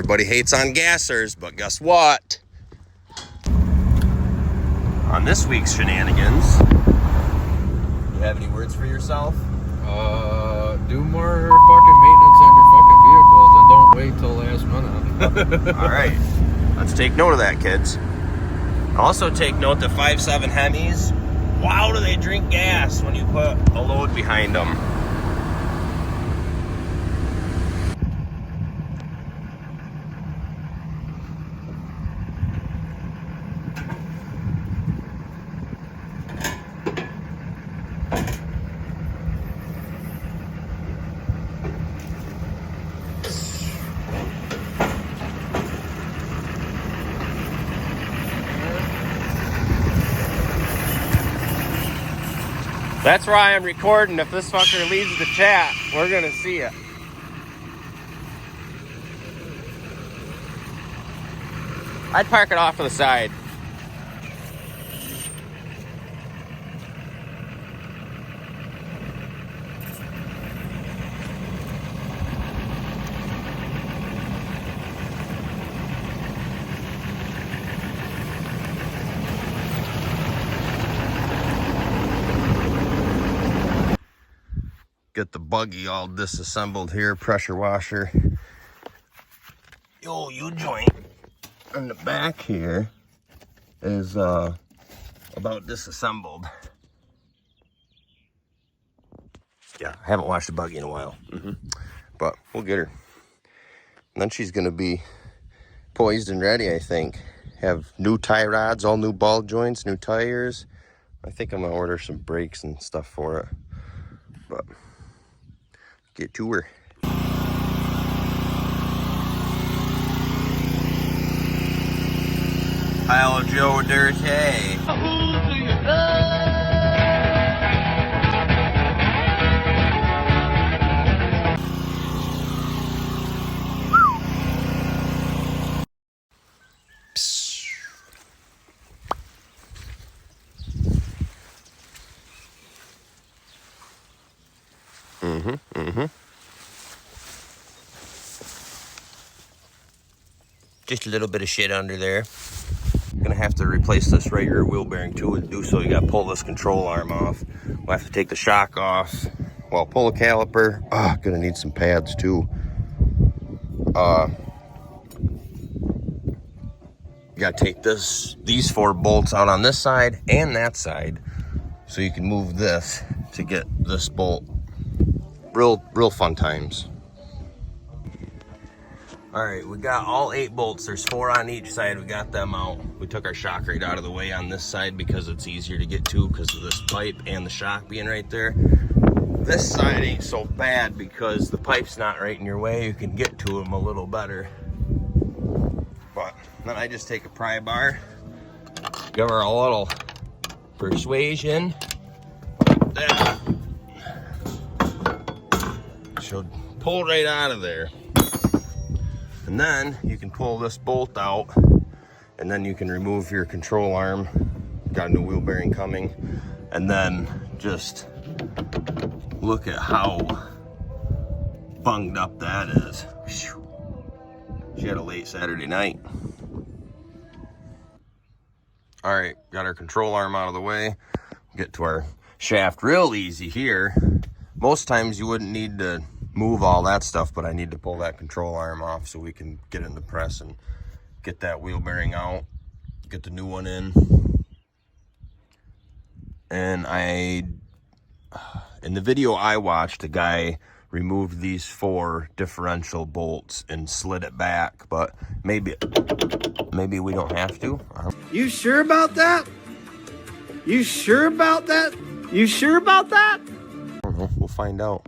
Everybody hates on gassers, but guess what? On this week's shenanigans, you have any words for yourself? Do more fucking maintenance on your fucking vehicles and don't wait till last minute. All right, let's take note of that, kids. Also take note that 5.7 Hemis, wow, do they drink gas when you put a load behind them. That's why I'm recording. If this fucker leaves the chat, we're gonna see it. I'd park it off to the side. Get the buggy all disassembled here, pressure washer. Yo, U-joint in the back here is about disassembled. Yeah, I haven't washed the buggy in a while, but we'll get her. And then she's gonna be poised and ready, I think. Have new tie rods, all new ball joints, new tires. I think I'm gonna order some brakes and stuff for it, but get to her. Hello, Joe Dirty. Just a little bit of shit under there. Gonna have to replace this right rear wheel bearing too, and to do so you gotta pull this control arm off. We'll have to take the shock off. Well, pull the caliper. Gonna need some pads too. You gotta take these 4 bolts out on this side and that side, so you can move this to get this bolt. Real fun times. All right, we got all 8 bolts. There's 4 on each side. We got them out. We took our shock right out of the way on this side because it's easier to get to because of this pipe and the shock being right there. This side ain't so bad because the pipe's not right in your way. You can get to them a little better. But then I just take a pry bar, give her a little persuasion. Like that. She'll pull right out of there. And then you can pull this bolt out, and then you can remove your control arm. Got a new wheel bearing coming. And then just look at how bunged up that is. She had a late Saturday night. All right, got our control arm out of the way. Get to our shaft real easy here. Most times you wouldn't need to move all that stuff, but I need to pull that control arm off so we can get in the press and get that wheel bearing out, get the new one in. And in the video I watched, a guy removed these 4 differential bolts and slid it back, but maybe we don't have to. You sure about that? You sure about that? You sure about that? I don't know, we'll find out.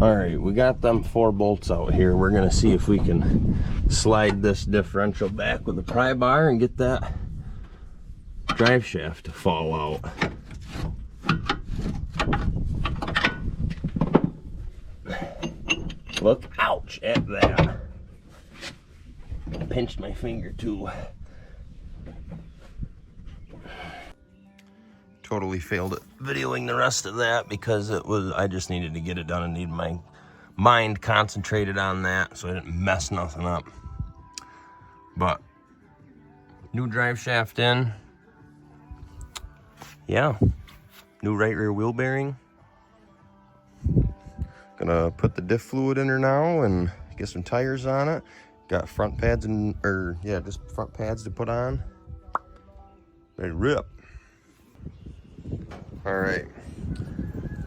All right, we got them 4 bolts out here. We're gonna see if we can slide this differential back with a pry bar and get that drive shaft to fall out. Look, ouch at that. I pinched my finger too. Totally failed at videoing the rest of that because I just needed to get it done and need my mind concentrated on that so I didn't mess nothing up. But new drive shaft in. Yeah, new right rear wheel bearing. Gonna put the diff fluid in her now and get some tires on it. Got front pads just front pads to put on. Ready to rip. All right,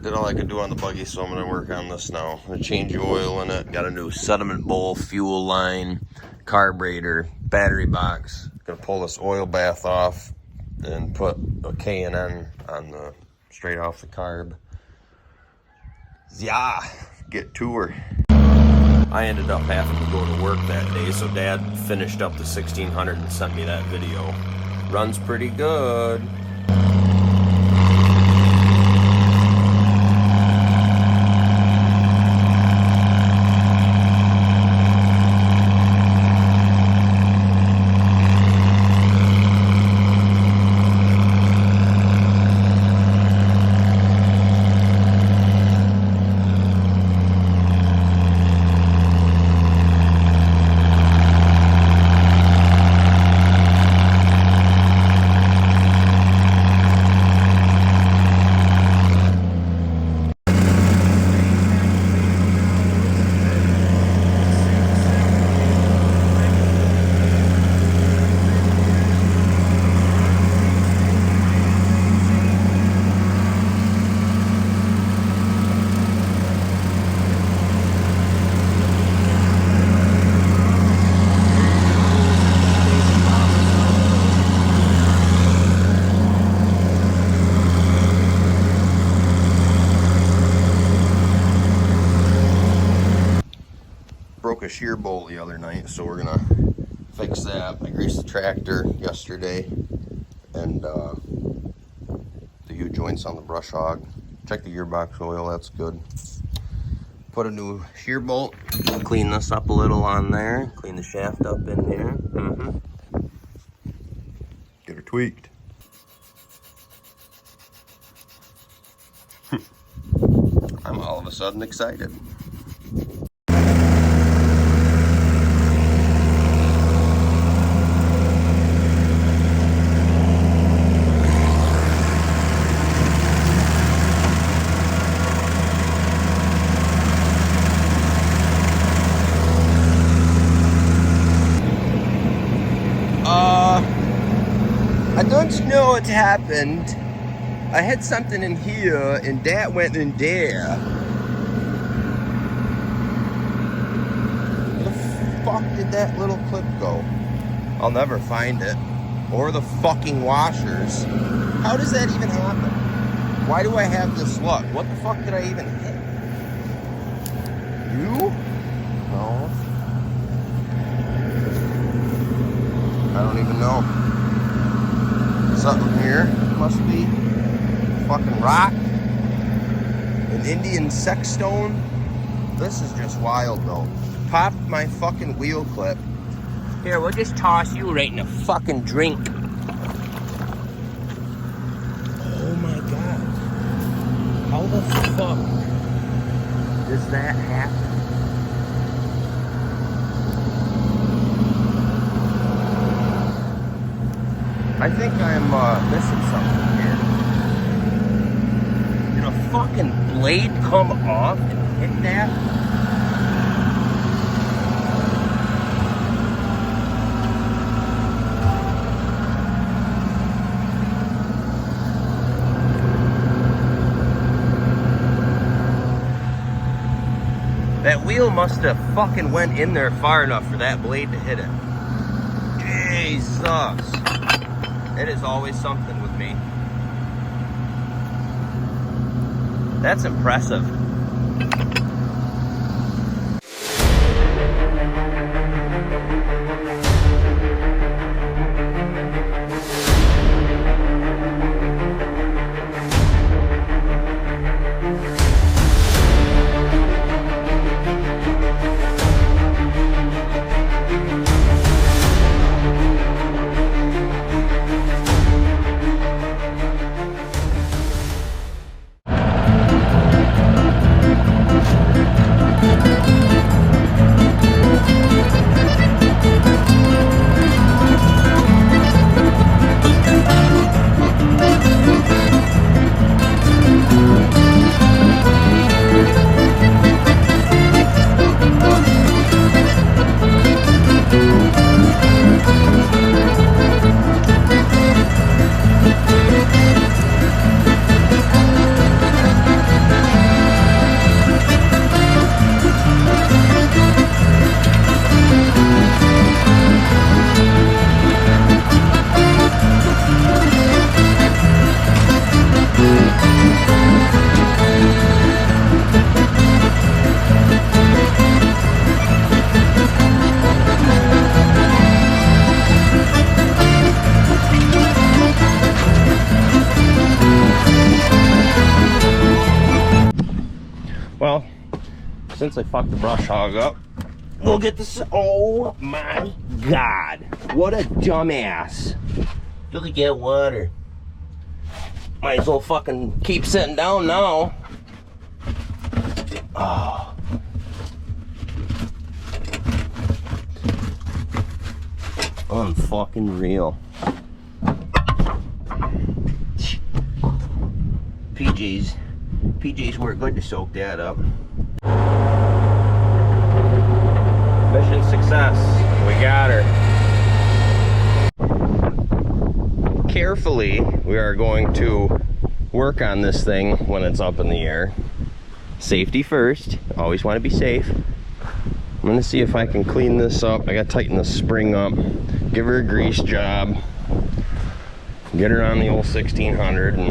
did all I could do on the buggy, so I'm gonna work on this now. I'm gonna change the oil in it. Got a new sediment bowl, fuel line, carburetor, battery box. Gonna pull this oil bath off and put a K&N on the straight off the carb. Yeah, get to her. I ended up having to go to work that day, so Dad finished up the 1600 and sent me that video. Runs pretty good. Broke a shear bolt the other night, so we're gonna fix that. I greased the tractor yesterday and the U-joints on the brush hog. Check the gearbox oil, that's good. Put a new shear bolt, clean this up a little on there, clean the shaft up in there. Get her tweaked. I'm all of a sudden excited. I don't know what happened. I had something in here and that went in there. Where the fuck did that little clip go? I'll never find it. Or the fucking washers. How does that even happen? Why do I have this luck? What the fuck did I even hit? You? No. I don't even know. Something here must be fucking rock, an Indian sex stone. This is just wild though. Popped my fucking wheel clip. Here, we'll just toss you right in a fucking drink. Oh my god. How the fuck does that happen? I think I'm missing something here. Did a fucking blade come off and hit that? That wheel must have fucking went in there far enough for that blade to hit it. Jesus. It is always something with me. That's impressive. since I fucked the brush hog up, we'll get this. Oh my God. What a dumbass. Look at that water. Might as well fucking keep sitting down now. Oh. Unfucking real. PJs work good to soak that up. Mission success. We got her. Carefully, we are going to work on this thing when it's up in the air. Safety first. Always want to be safe. I'm going to see if I can clean this up. I got to tighten the spring up. Give her a grease job. Get her on the old 1600 and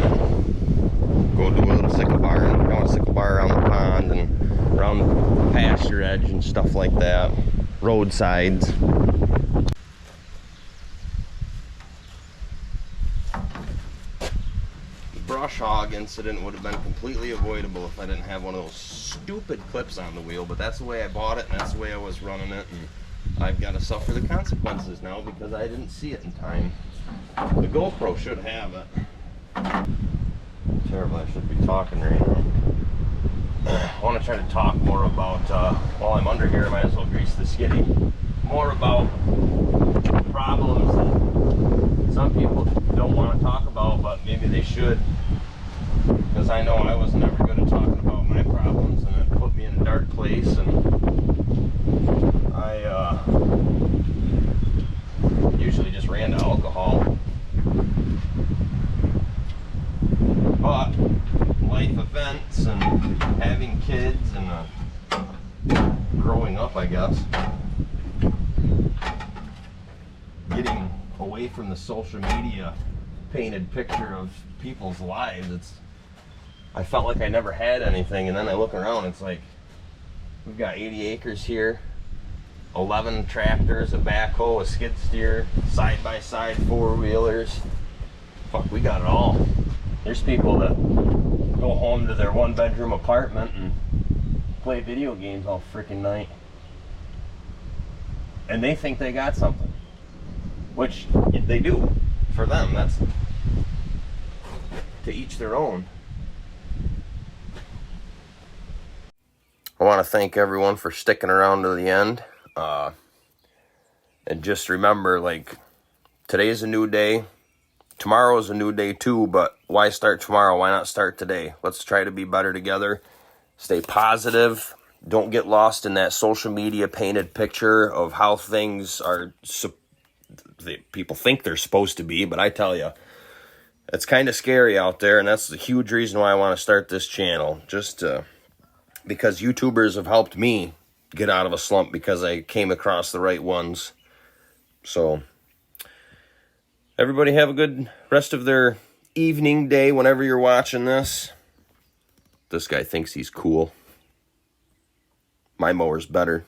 go do a little sickle bar. I want a sickle bar around the pond and around the pasture edge and stuff like that. Roadsides. The brush hog incident would have been completely avoidable if I didn't have one of those stupid clips on the wheel, but that's the way I bought it and that's the way I was running it, and I've got to suffer the consequences now because I didn't see it in time. The GoPro should have it. Terrible, I should be talking right now. I want to try to talk more about, while I'm under here, I might as well grease the skiddy. More about problems that some people don't want to talk about, but maybe they should. Because I know I was never good at talking about my problems, and it put me in a dark place, and I usually just ran to alcohol. But life events and having kids and growing up, I guess, getting away from the social media painted picture of people's lives, I felt like I never had anything, and then I look around, it's like we've got 80 acres here, 11 tractors, a backhoe, a skid steer, side-by-side four-wheelers. Fuck, we got it all. There's people that go home to their one-bedroom apartment and play video games all freaking night. And they think they got something. Which they do. For them, that's to each their own. I want to thank everyone for sticking around to the end. And just remember, like, today's a new day. Tomorrow is a new day too, but why start tomorrow? Why not start today? Let's try to be better together. Stay positive. Don't get lost in that social media painted picture of how things are, people think they're supposed to be, but I tell you, it's kind of scary out there, and that's the huge reason why I want to start this channel. Just because YouTubers have helped me get out of a slump because I came across the right ones. So everybody have a good rest of their evening, day, whenever you're watching this. This guy thinks he's cool. My mower's better.